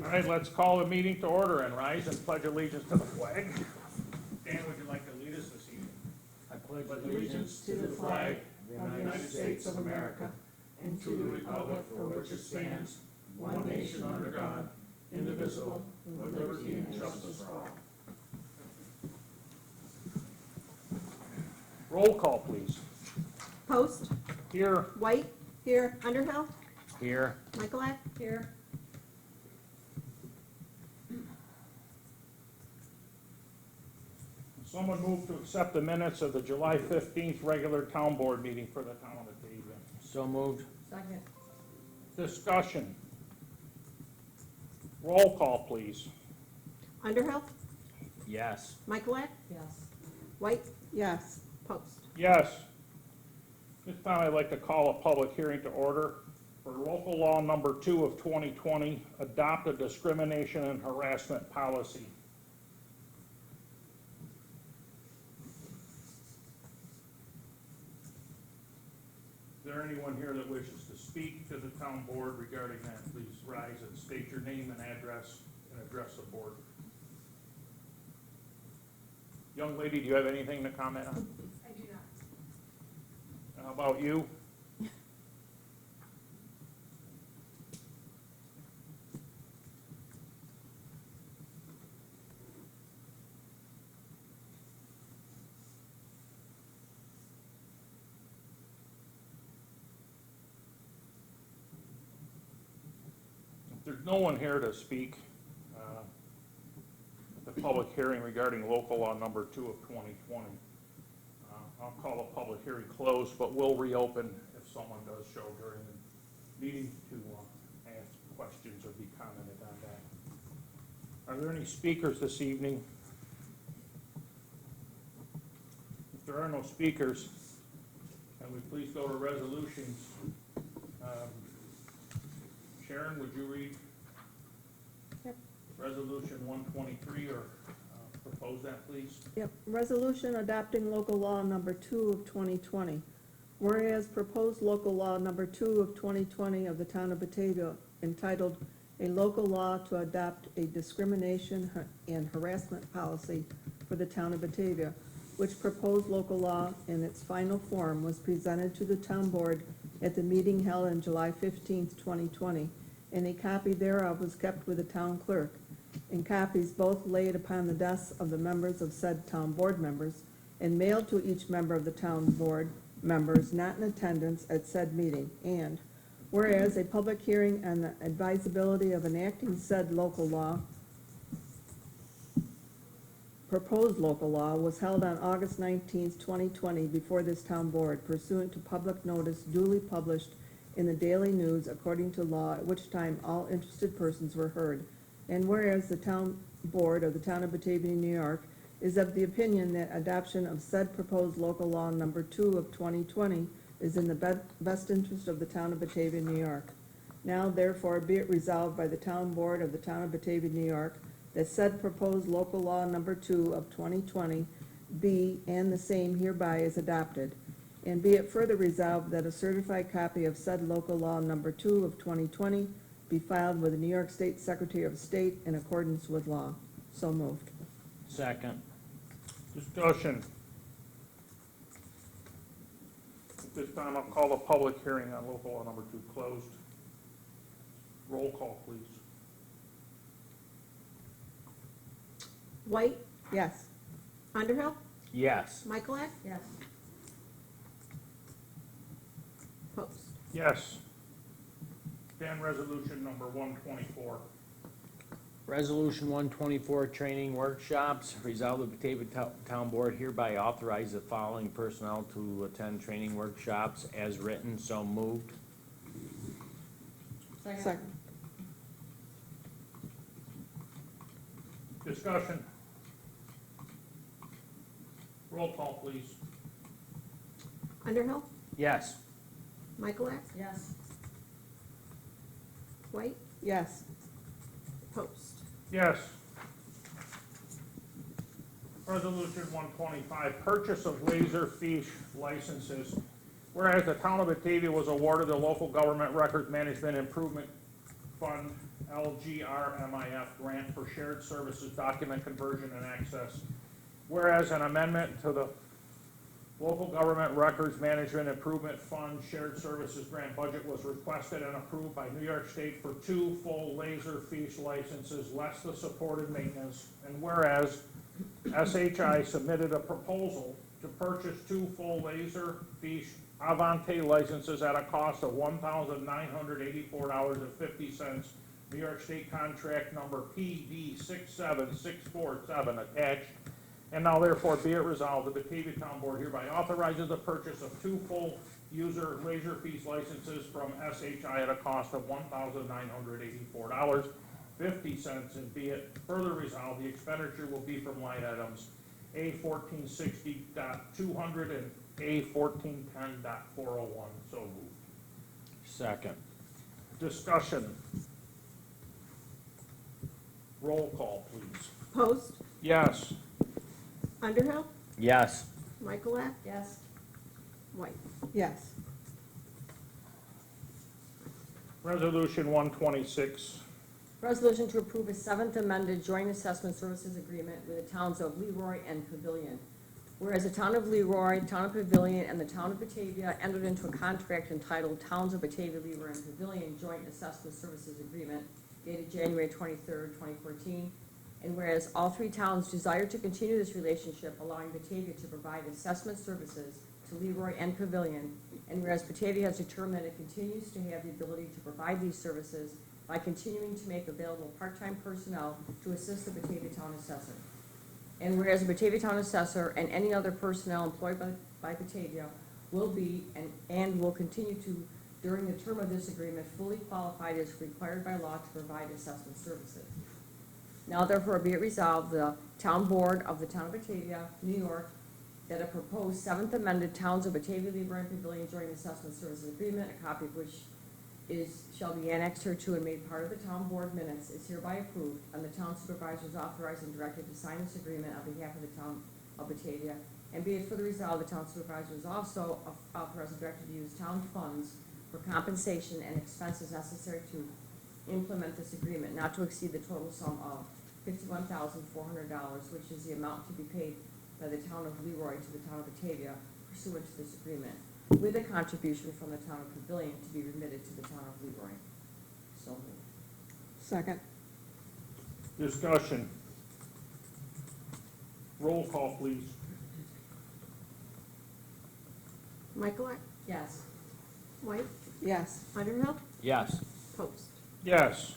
All right, let's call the meeting to order and rise and pledge allegiance to the flag. Dan, would you like to lead us this evening? I pledge allegiance to the flag of the United States of America and to the republic for which it stands, one nation under God, indivisible, with liberty and justice for all. Roll call, please. Post, Here. White, here, Underhill, Here. Michaelak, here. Someone move to accept the minutes of the July 15th regular town board meeting for the town of Batavia. So moved. Second. Discussion. Roll call, please. Underhill, Yes. Michaelak, Yes. White, yes, Post. Yes. This time I'd like to call a public hearing to order for local law number 2 of 2020, adopt a discrimination and harassment policy. Is there anyone here that wishes to speak to the town board regarding that? Please rise and state your name and address and address the board. Young lady, do you have anything to comment on? I do not. How about you? If there's no one here to speak at the public hearing regarding local law number 2 of 2020, I'll call a public hearing closed, but we'll reopen if someone does show during the meeting to ask questions or be commented on that. Are there any speakers this evening? If there are no speakers, can we please go to resolutions? Sharon, would you read Yep. resolution 123 or propose that, please? Yep, resolution adopting local law number 2 of 2020. Whereas proposed local law number 2 of 2020 of the town of Batavia entitled "A Local Law to Adopt a Discrimination and Harassment Policy for the town of Batavia," which proposed local law in its final form was presented to the town board at the meeting held on July 15th, 2020, and a copy thereof was kept with the town clerk, and copies both laid upon the desks of the members of said town board members, and mailed to each member of the town board members not in attendance at said meeting. And whereas a public hearing on the advisability of enacting said local law, proposed local law, was held on August 19th, 2020 before this town board pursuant to public notice duly published in the Daily News according to law, at which time all interested persons were heard. And whereas the town board of the town of Batavia, New York, is of the opinion that adoption of said proposed local law number 2 of 2020 is in the best interest of the town of Batavia, New York. Now therefore be it resolved by the town board of the town of Batavia, New York, that said proposed local law number 2 of 2020 be and the same hereby is adopted. And be it further resolved that a certified copy of said local law number 2 of 2020 be filed with the New York State Secretary of State in accordance with law. So moved. Second. Discussion. At this time, I'll call a public hearing on local law number 2 closed. Roll call, please. White, Yes. Underhill, Yes. Michaelak, Yes. Post. Yes. Dan, resolution number 124. Resolution 124, training workshops. Resolved, the Batavia Town Board hereby authorize the following personnel to attend training workshops as written. So moved. Second. Discussion. Roll call, please. Underhill, Yes. Michaelak, Yes. White, Yes. Post. Yes. Resolution 125, purchase of laser fish licenses. Whereas the town of Batavia was awarded the local government records management improvement Fund LGRMIF grant for shared services document conversion and access. Whereas an amendment to the Local Government Records Management Improvement Fund Shared Services Grant budget was requested and approved by New York State for 2 full Laserfiche licenses, less the supported maintenance. And whereas SHI submitted a proposal to purchase 2 full Laserfiche Avante licenses at a cost of $1,984.50. New York State contract number PD 67647 attached. And now therefore be it resolved, the Batavia Town Board hereby authorizes the purchase of 2 full user Laserfiche licenses from SHI at a cost of $1,984.50. And be it further resolved, the expenditure will be from line items A1460.200 and A1410.401. So moved. Second. Discussion. Roll call, please. Post, Yes. Underhill, Yes. Michaelak, Yes. White. Yes. Resolution 126. Resolution to approve a 7th amended joint assessment services agreement with the towns of LeRoy and Pavilion. Whereas the town of LeRoy, town of Pavilion, and the town of Batavia entered into a contract entitled Towns of Batavia, LeRoy, and Pavilion Joint Assessment Services Agreement dated January 23rd, 2014. And whereas all 3 towns desire to continue this relationship, allowing Batavia to provide assessment services to LeRoy and Pavilion, and whereas Batavia has determined that it continues to have the ability to provide these services by continuing to make available part-time personnel to assist the Batavia Town Assessor. And whereas the Batavia Town Assessor and any other personnel employed by Batavia will be and will continue to, during the term of this agreement, fully qualified as required by law to provide assessment services. Now therefore be it resolved, the Town Board of the Town of Batavia, New York, that a proposed 7th amended Towns of Batavia, LeRoy, and Pavilion Joint Assessment Services Agreement, a copy of which shall be annexed hereto and made part of the Town Board minutes, is hereby approved, and the Town Supervisor is authorized and directed to sign this agreement on behalf of the Town of Batavia. And be it further resolved, the Town Supervisor is also authorized and directed to use town funds for compensation and expenses necessary to implement this agreement, not to exceed the total sum of $51,400, which is the amount to be paid by the town of LeRoy to the town of Batavia pursuant to this agreement, with a contribution from the town of Pavilion to be remitted to the town of LeRoy. So moved. Second. Discussion. Roll call, please. Michaelak, Yes. White, Yes. Underhill, Yes. Post. Yes.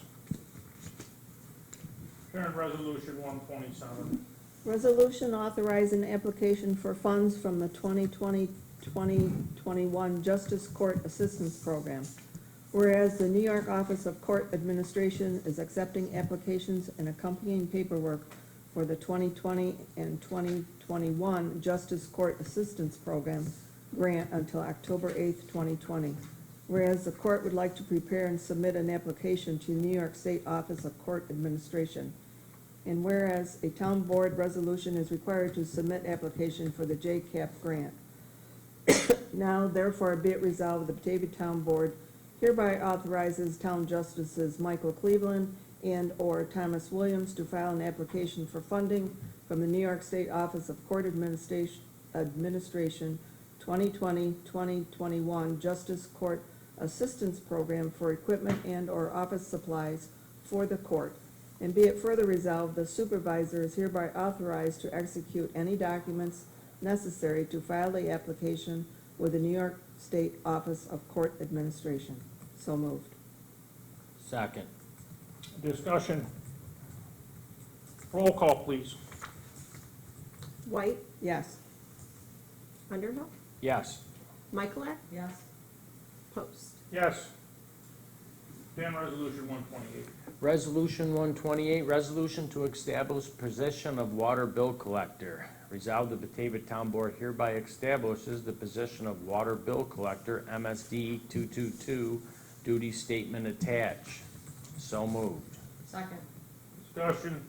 Karen, Resolution 127. Resolution authorizing application for funds from the 2020-2021 Justice Court Assistance Program. Whereas the New York Office of Court Administration is accepting applications and accompanying paperwork for the 2020 and 2021 Justice Court Assistance Program grant until October 8th, 2020. Whereas the court would like to prepare and submit an application to New York State Office of Court Administration. And whereas a town board resolution is required to submit application for the JCAP grant. Now therefore be it resolved, the Batavia Town Board hereby authorizes town justices Michael Cleveland and/or Thomas Williams to file an application for funding from the New York State Office of Court Administration 2020-2021 Justice Court Assistance Program for equipment and/or office supplies for the court. And be it further resolved, the supervisor is hereby authorized to execute any documents necessary to file the application with the New York State Office of Court Administration. So moved. Second. Discussion. Roll call, please. White, Yes. Underhill, Yes. Michaelak, Yes. Post. Yes. Dan, Resolution 128. Resolution 128, resolution to establish position of water bill collector. Resolved, the Batavia Town Board hereby establishes the position of water bill collector, MSD 222, duty statement attached. So moved. Second. Discussion.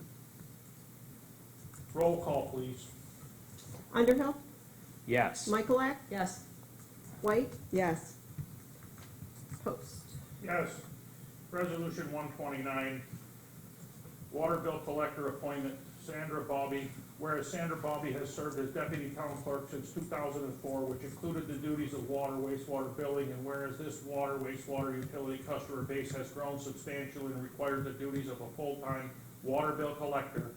Roll call, please. Underhill, Yes. Michaelak, Yes. White, Yes. Post. Yes. Resolution 129, water bill collector appointment, Sandra Baubie. Whereas Sandra Baubie has served as deputy town clerk since 2004, which included the duties of water, wastewater billing, and whereas this water, wastewater utility customer base has grown substantially and required the duties of a full-time water bill collector,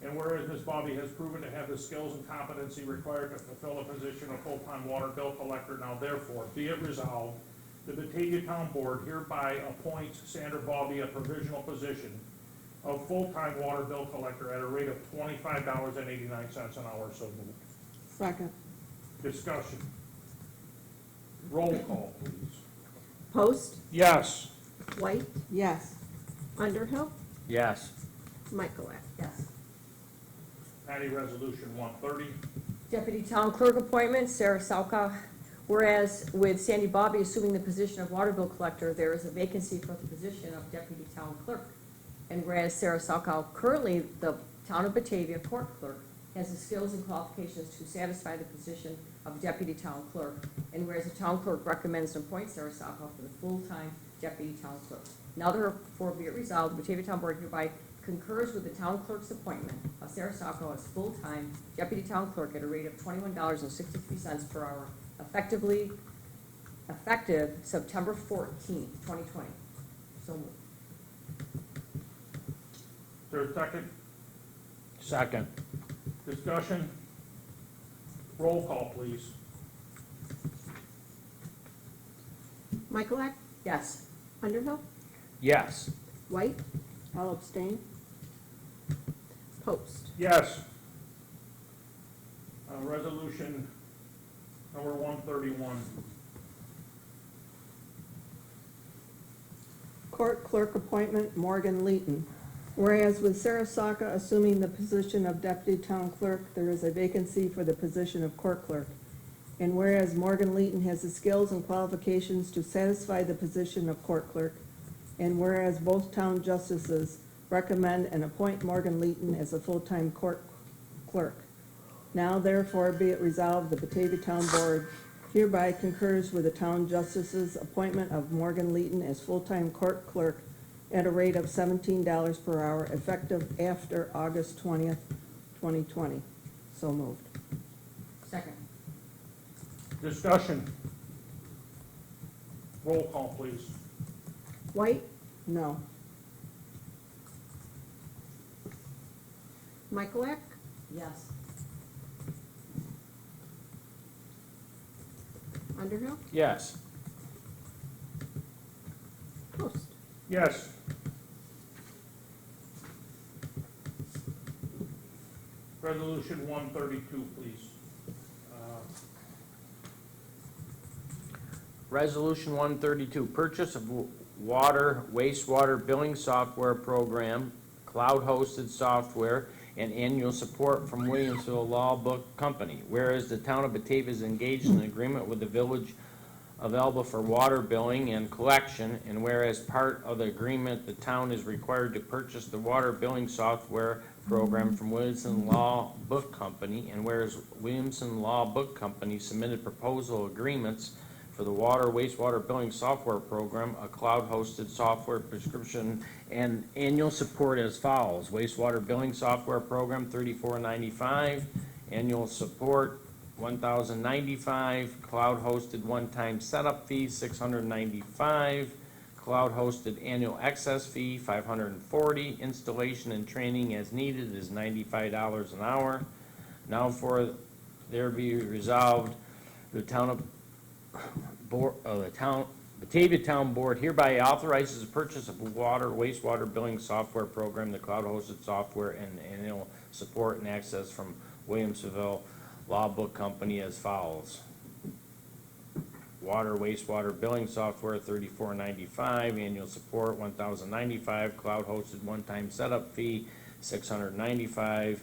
and whereas Ms. Baubie has proven to have the skills and competency required to fulfill the position of full-time water bill collector, now therefore be it resolved, the Batavia Town Board hereby appoints Sandra Baubie a provisional position of full-time water bill collector at a rate of $25.89 an hour, so moved. Second. Discussion. Roll call, please. Post, Yes. White, Yes. Underhill, Yes. Michaelak. Yes. Patty, Resolution 130. Deputy Town Clerk appointment, Sarah Salka. Whereas with Sandy Baubie assuming the position of water bill collector, there is a vacancy for the position of Deputy Town Clerk. And whereas Sarah Salka, currently the Town of Batavia Court Clerk, has the skills and qualifications to satisfy the position of Deputy Town Clerk. And whereas the Town Clerk recommends to appoint Sarah Salka for the full-time Deputy Town Clerk. Now therefore be it resolved, the Batavia Town Board hereby concurs with the Town Clerk's appointment of Sarah Salka as full-time Deputy Town Clerk at a rate of $21.63 per hour, effective September 14th, 2020. So moved. Is there a second? Second. Discussion. Roll call, please. Michaelak, Yes. Underhill, Yes. White, I'll abstain. Post. Yes. Resolution number 131. Court clerk appointment, Morgan Leeton. Whereas with Sarah Salka assuming the position of deputy town clerk, there is a vacancy for the position of court clerk. And whereas Morgan Leeton has the skills and qualifications to satisfy the position of court clerk, and whereas both town justices recommend and appoint Morgan Leeton as a full-time court clerk. Now therefore be it resolved, the Batavia Town Board hereby concurs with the town justices' appointment of Morgan Leeton as full-time court clerk at a rate of $17 per hour, effective after August 20th, 2020. So moved. Second. Discussion. Roll call, please. White, No. Michaelak, Yes. Underhill, Yes. Post. Yes. Resolution 132, please. Resolution 132, purchase of water, wastewater billing software program, cloud-hosted software, and annual support from Williamsville Law Book Company. Whereas the town of Batavia is engaged in an agreement with the village of Elba for water billing and collection, and whereas part of the agreement, the town is required to purchase the water billing software program from Williamson Law Book Company, and whereas Williamson Law Book Company submitted proposal agreements for the water wastewater billing software program, a cloud-hosted software prescription, and annual support as follows: wastewater billing software program $34.95, annual support $1,095, cloud-hosted one-time setup fee $695, cloud-hosted annual excess fee $540, installation and training as needed is $95 an hour. Now for there be resolved, the Batavia Town Board hereby authorizes the purchase of water, wastewater billing software program, the cloud-hosted software, and annual support and access from Williamsville Law Book Company as follows: water, wastewater billing software $34.95, annual support $1,095, cloud-hosted one-time setup fee $695,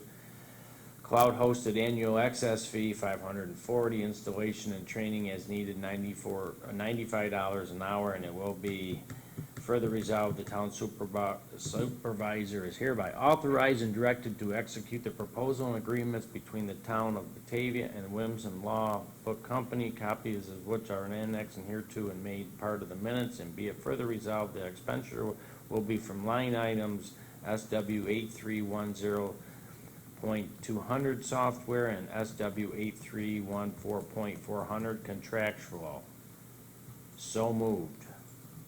cloud-hosted annual access fee $540, installation and training as needed $95 an hour, and it will be further resolved, the town supervisor is hereby authorized and directed to execute the proposal and agreements between the town of Batavia and Wims and Law Book Company, copies of which are annexed and hereto and made part of the minutes, and be it further resolved, the expenditure will be from line items SW 8310.200 software and SW 8314.400 contractual. So moved.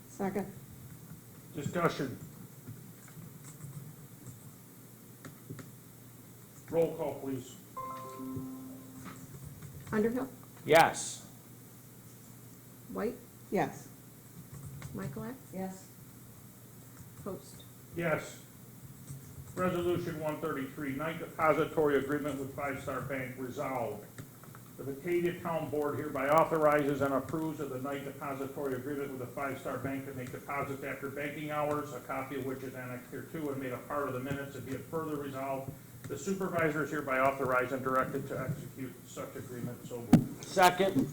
Second. Discussion. Roll call, please. Underhill, Yes. White, Yes. Michaelak, Yes. Post. Yes. Resolution 133, night depository agreement with Five Star Bank resolved. The Batavia Town Board hereby authorizes and approves of the night depository agreement with the Five Star Bank to make deposits after banking hours, a copy of which is annexed here too and made a part of the minutes, and be it further resolved, the supervisor is hereby authorized and directed to execute such agreement. So moved. Second.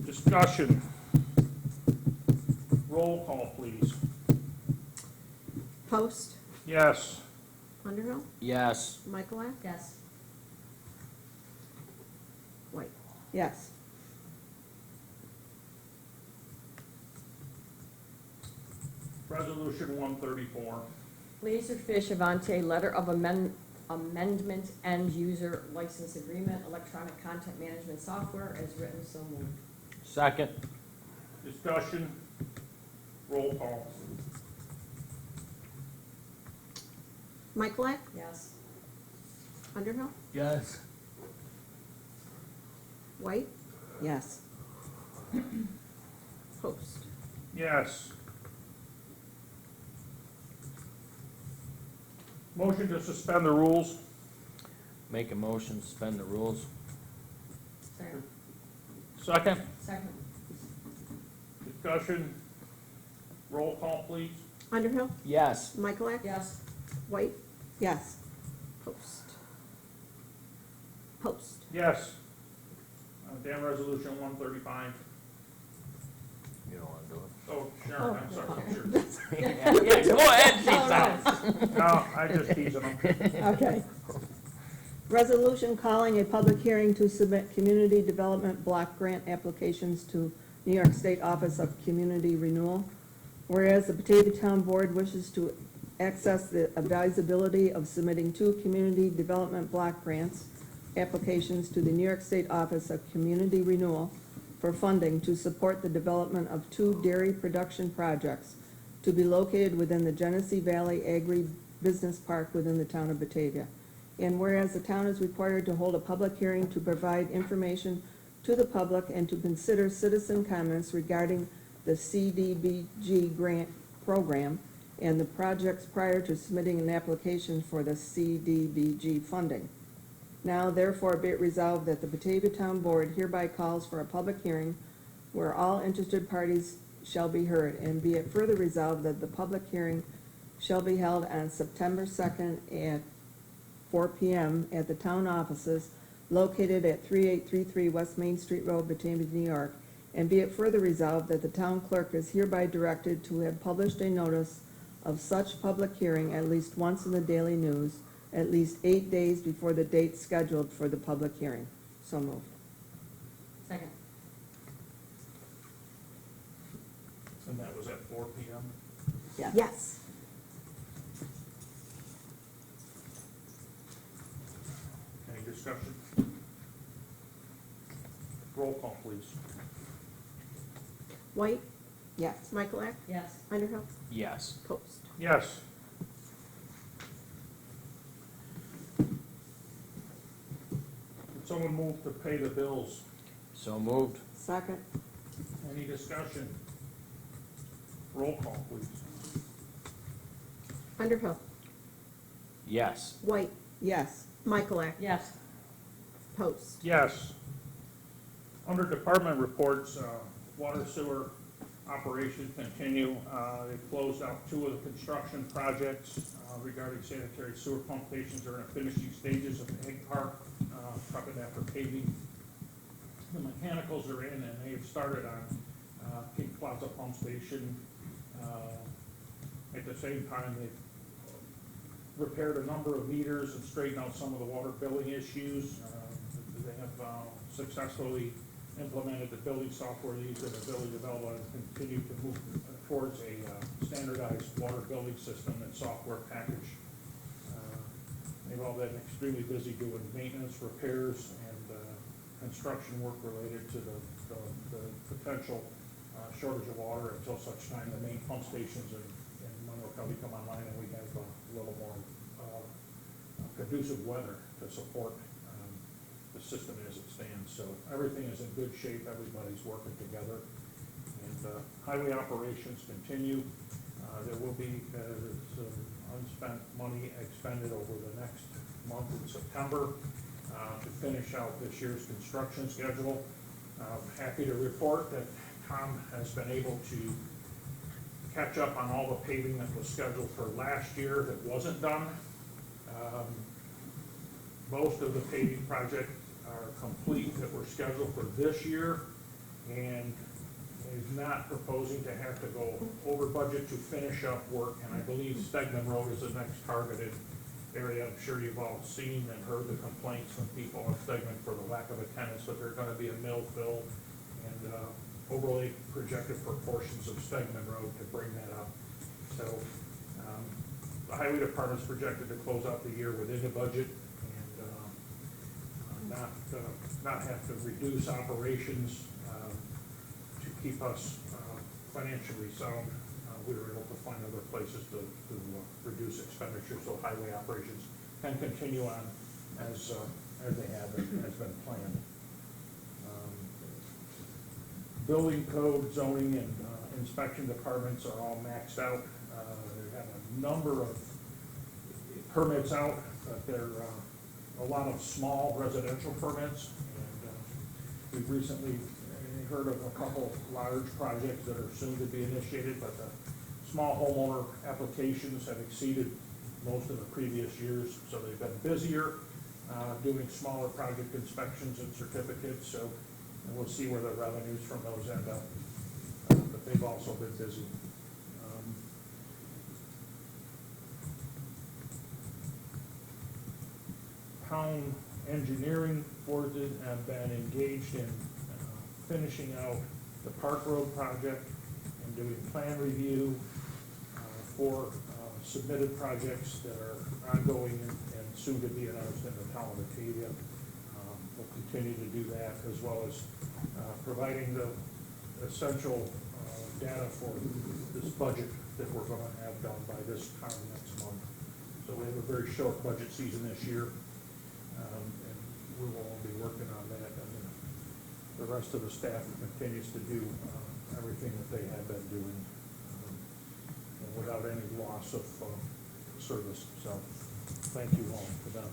Discussion. Roll call, please. Post, Yes. Underhill, Yes. Michaelak, Yes. White. Yes. Resolution 134. Laserfish Avante Letter of Amendment End User License Agreement, Electronic Content Management Software as written, so moved. Second. Discussion. Roll call. Michaelak, Yes. Underhill, Yes. White, Yes. Post. Yes. Motion to suspend the rules. Make a motion, suspend the rules. Second. Second. Second. Discussion. Roll call, please. Underhill, Yes. Michaelak, Yes. White, Yes. Post. Post. Yes. Dan, resolution 135. You don't want to do Oh, Sharon, I'm sorry. Sure. it? Yeah, go ahead, Pete. No, I just teasing them. Okay. Resolution calling a public hearing to submit community development block grant applications to New York State Office of Community Renewal. Whereas the Batavia Town Board wishes to access the advisability of submitting 2 community development block grants applications to the New York State Office of Community Renewal for funding to support the development of 2 dairy production projects to be located within the Genesee Valley Agri-Business Park within the town of Batavia. And whereas the town is required to hold a public hearing to provide information to the public and to consider citizen comments regarding the CDBG grant program and the projects prior to submitting an application for the CDBG funding. Now therefore be it resolved that the Batavia Town Board hereby calls for a public hearing where all interested parties shall be heard, and be it further resolved that the public hearing shall be held on September 2nd at 4 p.m. at the town offices located at 3833 West Main Street Road, Batavia, New York, and be it further resolved that the town clerk is hereby directed to have published a notice of such public hearing at least once in the Daily News, at least 8 days before the date scheduled for the public hearing. So moved. Second. And that was at 4 p.m. Yes. Yes. Any discussion? Roll call, please. White, Yes. Michaelak, Yes. Underhill, Yes. Post. Yes. Would someone move to pay the bills? So moved. Second. Any discussion? Roll call, please. Underhill, Yes. White, Yes. Michaelak, Yes. Post. Yes. Under department reports, water sewer operations continue. They closed out 2 of the construction projects regarding sanitary sewer pump stations are in the finishing stages of Egg Park, prepping after paving. The mechanicals are in and they have started on King Plaza Pump Station, At the same time, they've repaired a number of meters and straightened out some of the water billing issues. They have successfully implemented the billing software used in the Village of Elba and continue to move towards a standardized water billing system and software package. They've all been extremely busy doing maintenance, repairs, and construction work related to the potential shortage of water until such time the main pump stations in Monroe County come online and we have a little more conducive weather to support the system as it stands. So everything is in good shape, everybody's working together. And highway operations continue. There will be some unspent money expended over the next month in September to finish out this year's construction schedule. Happy to report that Tom has been able to catch up on all the paving that was scheduled for last year that wasn't done. Most of the paving projects are complete that were scheduled for this year, and is not proposing to have to go over budget to finish up work. And I believe Stegman Road is the next targeted area. I'm sure you've all seen and heard the complaints from people on Stegman for the lack of attendance, but there's gonna be a mill fill and overlay projected for portions of Stegman Road to bring that up. So the highway department's projected to close out the year within the budget and not have to reduce operations to keep us financially sound. We were able to find other places to reduce expenditures, so highway operations can continue on as they have and has been planned. Building code, zoning, and inspection departments are all maxed out. They have a number of permits out, but they're a lot of small residential permits. And we've recently heard of a couple large projects that are soon to be initiated, but the small homeowner applications have exceeded most of the previous years, so they've been busier doing smaller project inspections and certificates. So and we'll see where the revenues from those end up, but they've also been busy. Town engineering forces have been engaged in finishing out the Park Road project and doing plan review for submitted projects that are ongoing and soon to be announced in the town of Batavia. We'll continue to do that, as well as providing the essential data for this budget that we're going to have done by this time next month. So we have a very short budget season this year, and we will all be working on that. And the rest of the staff continues to do everything that they have been doing without any loss of service. So thank you all for them.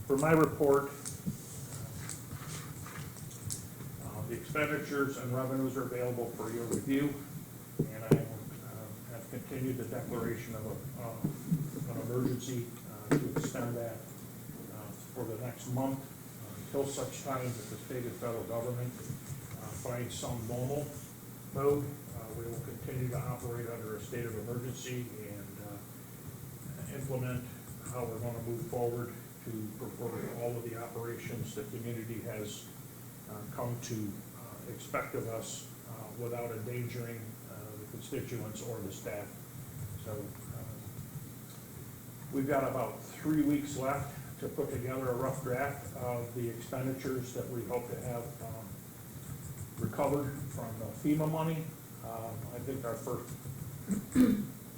For my report, the expenditures and revenues are available for your review, and I have continued the declaration of an emergency to extend that for the next month until such time that the state and federal government finds some normal mode. We will continue to operate under a state of emergency and implement how we're going to move forward to perform all of the operations the community has come to expect of us without endangering the constituents or the staff. So we've got about 3 weeks left to put together a rough draft of the expenditures that we hope to have recovered from the FEMA money. I think our first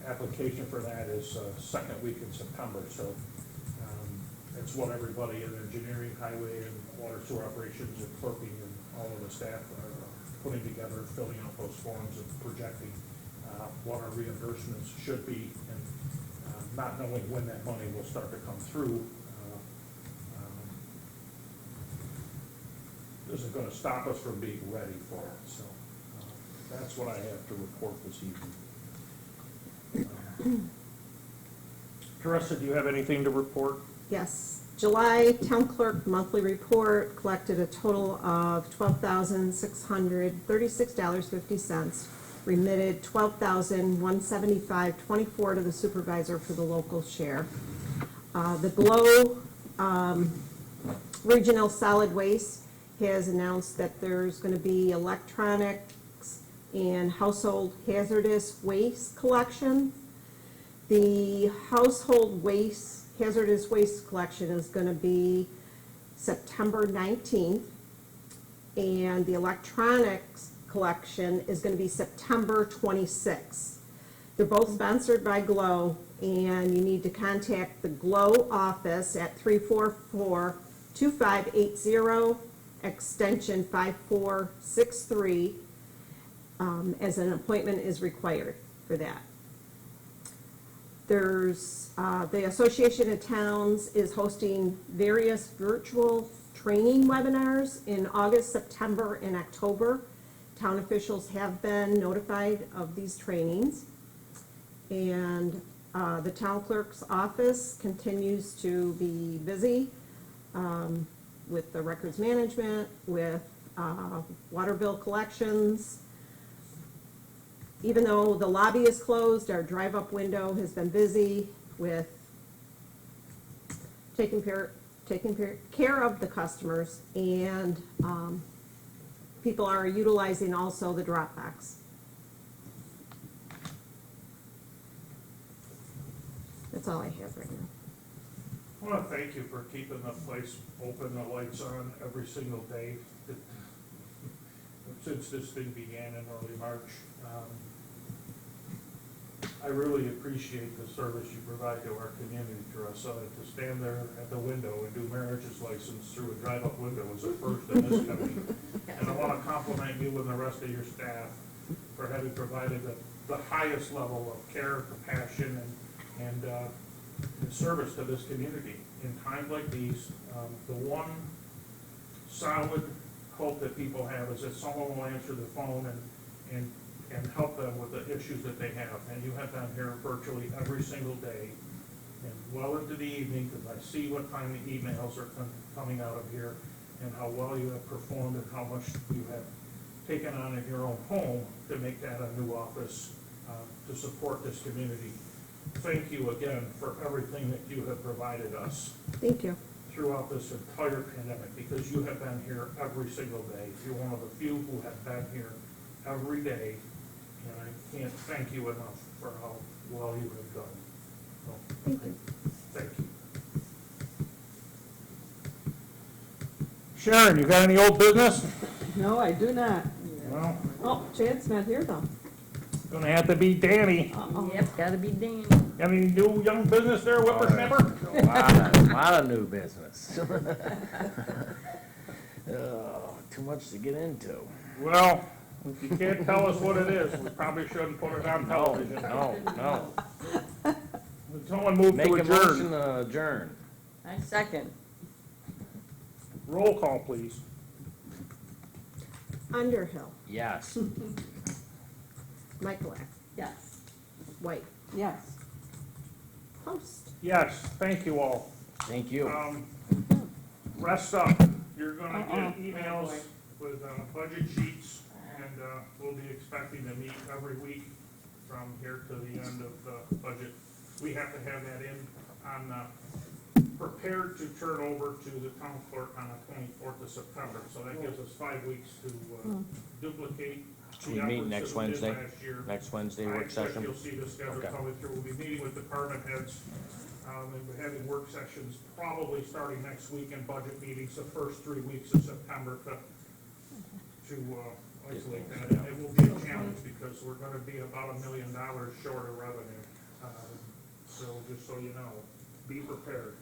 application for that is second week in September. So it's what everybody in engineering, highway, and water sewer operations, and clerking, and all of the staff are putting together, filling out those forms and projecting what our reimbursements should be, and not knowing when that money will start to come through. This is going to stop us from being ready for it. So that's what I have to report this evening. Teresa, do you have anything to report? Yes. July Town Clerk Monthly Report collected a total of $12,636.50 remitted $12,175.24 to the supervisor for the local share. The GLOW Regional Solid Waste has announced that there's going to be electronics and household hazardous waste collection. The household waste, hazardous waste collection is going to be September 19th, and the electronics collection is going to be September 26th. They're both sponsored by GLOW, and you need to contact the GLOW office at 344-2580, extension 5463, as an appointment is required for that. There's, the Association of Towns is hosting various virtual training webinars in August, September, and October. Town officials have been notified of these trainings. And the town clerk's office continues to be busy with the records management, with water bill collections. Even though the lobby is closed, our drive-up window has been busy with taking care of the customers, and people are utilizing also the drop box. That's all I have right now. I want to thank you for keeping the place open, the lights on every single day since this thing began in early March. I really appreciate the service you provide to our community through us. So to stand there at the window and do marriage's license through a drive-up window is a first in this county. And I want to compliment you and the rest of your staff for having provided the highest level of care, compassion, and service to this community. In times like these, the one solid hope that people have is that someone will answer the phone and help them with the issues that they have. And you have been here virtually every single day and well into the evening, because I see what time the emails are coming out of here and how well you have performed and how much you have taken on in your own home to make that a new office to support this community. Thank you again for everything that you have provided us Thank you. throughout this entire pandemic, because you have been here every single day. You're one of the few who have been here every day, and I can't thank you enough for how well you have done. So, Thank you. thank you. Sharon, you got any old business? No, I do not. Well, Oh, Chad's not here though. gonna have to be Danny. Uh-oh. Yep, gotta be Danny. Got any new young business there, whippersnapper? A lot of new business. Oh, too much to get into. Well, if you can't tell us what it is, we probably shouldn't put it on television. No. Would someone move Make to a motion adjourn? to adjourn. I second. Roll call, please. Underhill, Yes. Michaelak, Yes. White, Yes. Post. Yes, thank you all. Thank you. Rest up. You're gonna get emails with budget sheets, and we'll be expecting to meet every week from here to the end of the budget. We have to have that in on, prepared to turn over to the town clerk on the 24th of September. So that gives us 5 weeks to duplicate Should we the meet efforts next that we did Wednesday? last year. Next Wednesday I work expect session? you'll see the schedule Okay. coming through. We'll be meeting with department heads, and we're having work sessions probably starting next week, and budget meetings the first 3 weeks of September to isolate that. And it will be a challenge because we're gonna be about $1 million short of revenue. So just so you know, be prepared.